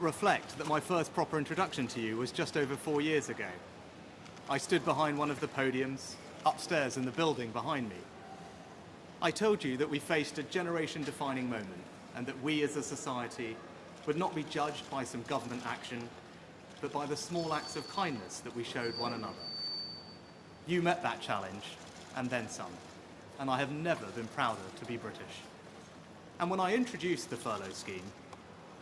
Reflect that my first proper introduction to you was just over 4 years ago. I stood behind one of the podiums, upstairs in the building behind me. I told you that we faced a generation-defining moment and that we as a society would not be judged by some government action, but by the small acts of kindness that we showed one another. You met that challenge, and then some, and I have never been prouder to be British. And when I introduced the furlough scheme,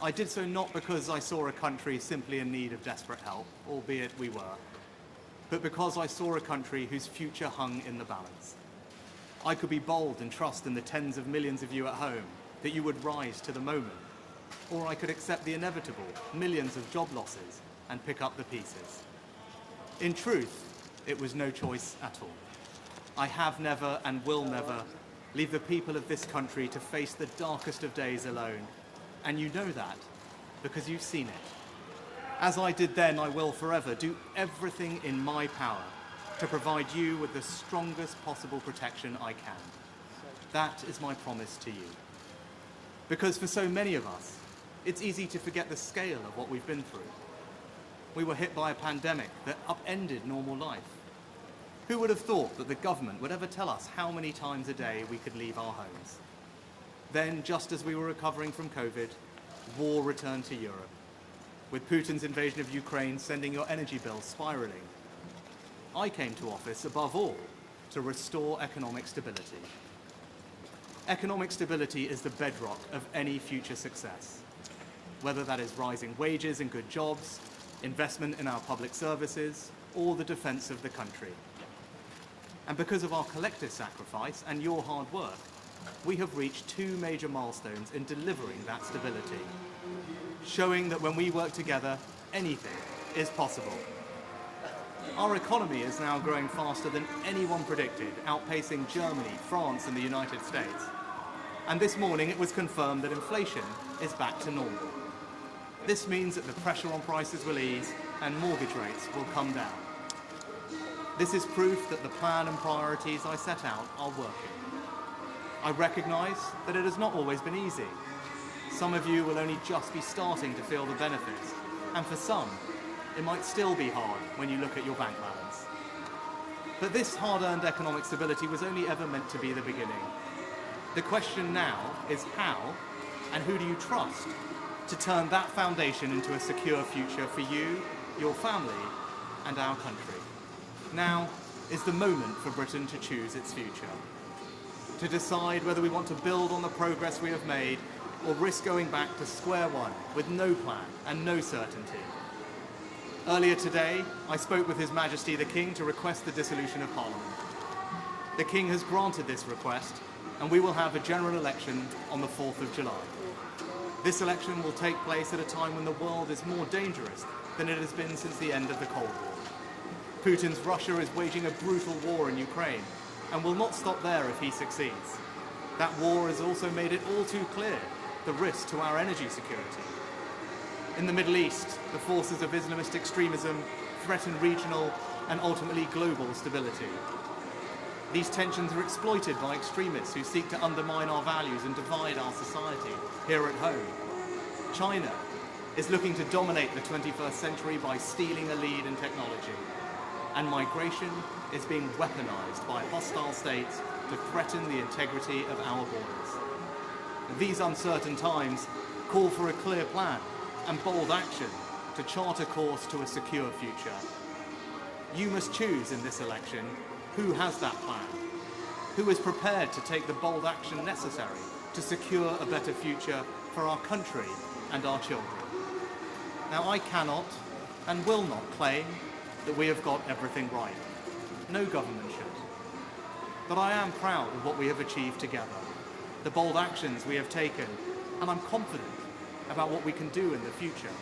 I did so not because I saw a country simply in need of desperate help, albeit we were, but because I saw a country whose future hung in the balance. I could be bold and trust in the tens of millions of you at home that you would rise to the moment, or I could accept the inevitable millions of job losses and pick up the pieces. In truth, it was no choice at all. I have never and will never leave the people of this country to face the darkest of days alone. And you know that because you've seen it. As I did then, I will forever do everything in my power to provide you with the strongest possible protection I can. That is my promise to you. Because for so many of us, it's easy to forget the scale of what we've been through. We were hit by a pandemic that upended normal life. Who would have thought that the government would ever tell us how many times a day we could leave our homes? Then, just as we were recovering from COVID, war returned to Europe, with Putin's invasion of Ukraine sending your energy bills spiraling. I came to office, above all, to restore economic stability. Economic stability is the bedrock of any future success, whether that is rising wages and good jobs, investment in our public services, or the defence of the country. And because of our collective sacrifice and your hard work, we have reached 2 major milestones in delivering that stability, showing that when we work together, anything is possible. Our economy is now growing faster than anyone predicted, outpacing Germany, France, and the United States. And this morning it was confirmed that inflation is back to normal. This means that the pressure on prices will ease and mortgage rates will come down. This is proof that the plan and priorities I set out are working. I recognise that it has not always been easy. Some of you will only just be starting to feel the benefits, and for some, it might still be hard when you look at your bank balance. But this hard-earned economic stability was only ever meant to be the beginning. The question now is how, and who do you trust, to turn that foundation into a secure future for you, your family, and our country. Now is the moment for Britain to choose its future, to decide whether we want to build on the progress we have made or risk going back to square one with no plan and no certainty. Earlier today, I spoke with His Majesty the King to request the dissolution of Parliament. The King has granted this request, and we will have a general election on the 4th of July. This election will take place at a time when the world is more dangerous than it has been since the end of the Cold War. Putin's Russia is waging a brutal war in Ukraine, and will not stop there if he succeeds. That war has also made it all too clear the risk to our energy security. In the Middle East, the forces of Islamist extremism threaten regional and ultimately global stability. These tensions are exploited by extremists who seek to undermine our values and divide our society here at home. China is looking to dominate the 21st century by stealing a lead in technology. And migration is being weaponized by hostile states to threaten the integrity of our borders. These uncertain times call for a clear plan and bold action to chart a course to a secure future. You must choose in this election who has that plan, who is prepared to take the bold action necessary to secure a better future for our country and our children. Now, I cannot and will not claim that we have got everything right. No government should. But I am proud of what we have achieved together, the bold actions we have taken, and I'm confident about what we can do in the future.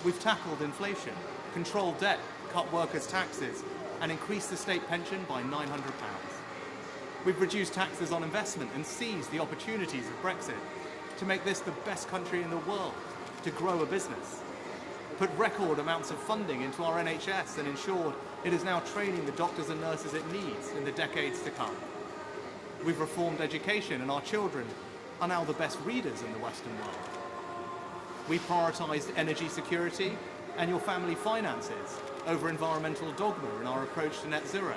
We've tackled inflation, controlled debt, cut workers' taxes, and increased the state pension by £900. We've reduced taxes on investment and seized the opportunities of Brexit to make this the best country in the world to grow a business. Put record amounts of funding into our NHS and ensured it is now training the doctors and nurses it needs in the decades to come. We've reformed education, and our children are now the best readers in the Western world. We prioritised energy security and your family finances over environmental dogma in our approach to net zero.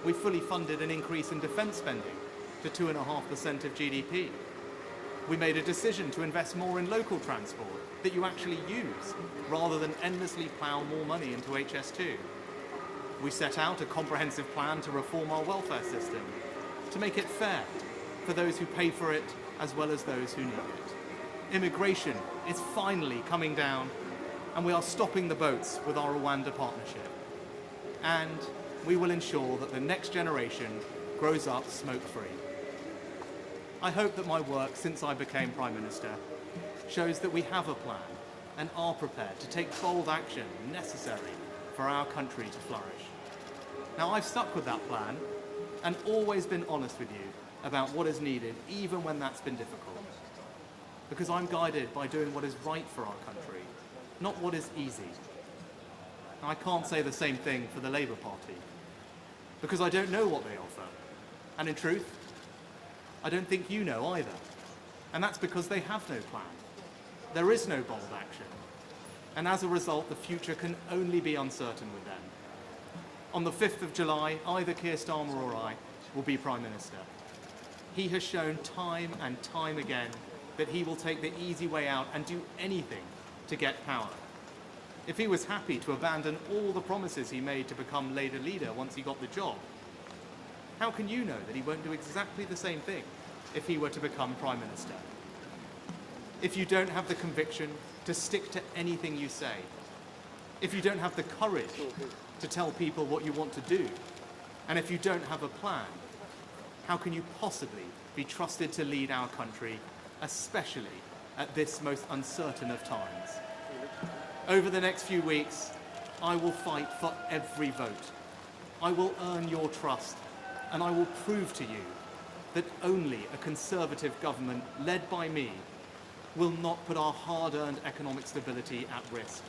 We fully funded an increase in defence spending to 2.5% of GDP. We made a decision to invest more in local transport that you actually use, rather than endlessly plough more money into HS2. We set out a comprehensive plan to reform our welfare system, to make it fair for those who pay for it as well as those who need it. Immigration is finally coming down, and we are stopping the boats with our Rwanda partnership. And we will ensure that the next generation grows up smoke-free. I hope that my work since I became Prime Minister shows that we have a plan and are prepared to take bold action necessary for our country to flourish. Now, I've stuck with that plan and always been honest with you about what is needed, even when that's been difficult. Because I'm guided by doing what is right for our country, not what is easy. Now, I can't say the same thing for the Labour Party, because I don't know what they offer. And in truth, I don't think you know either. And that's because they have no plan. There is no bold action. And as a result, the future can only be uncertain with them. On the 5th of July, either Keir Starmer or I will be Prime Minister. He has shown time and time again that he will take the easy way out and do anything to get power. If he was happy to abandon all the promises he made to become Labour leader once he got the job, how can you know that he won't do exactly the same thing if he were to become Prime Minister? If you don't have the conviction to stick to anything you say, if you don't have the courage to tell people what you want to do, and if you don't have a plan, how can you possibly be trusted to lead our country, especially at this most uncertain of times? Over the next few weeks, I will fight for every vote. I will earn your trust, and I will prove to you that only a Conservative government led by me will not put our hard-earned economic stability at risk,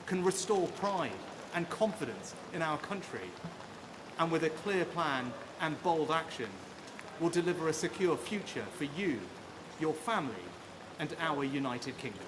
can restore pride and confidence in our country, and with a clear plan and bold action, will deliver a secure future for you, your family, and our United Kingdom.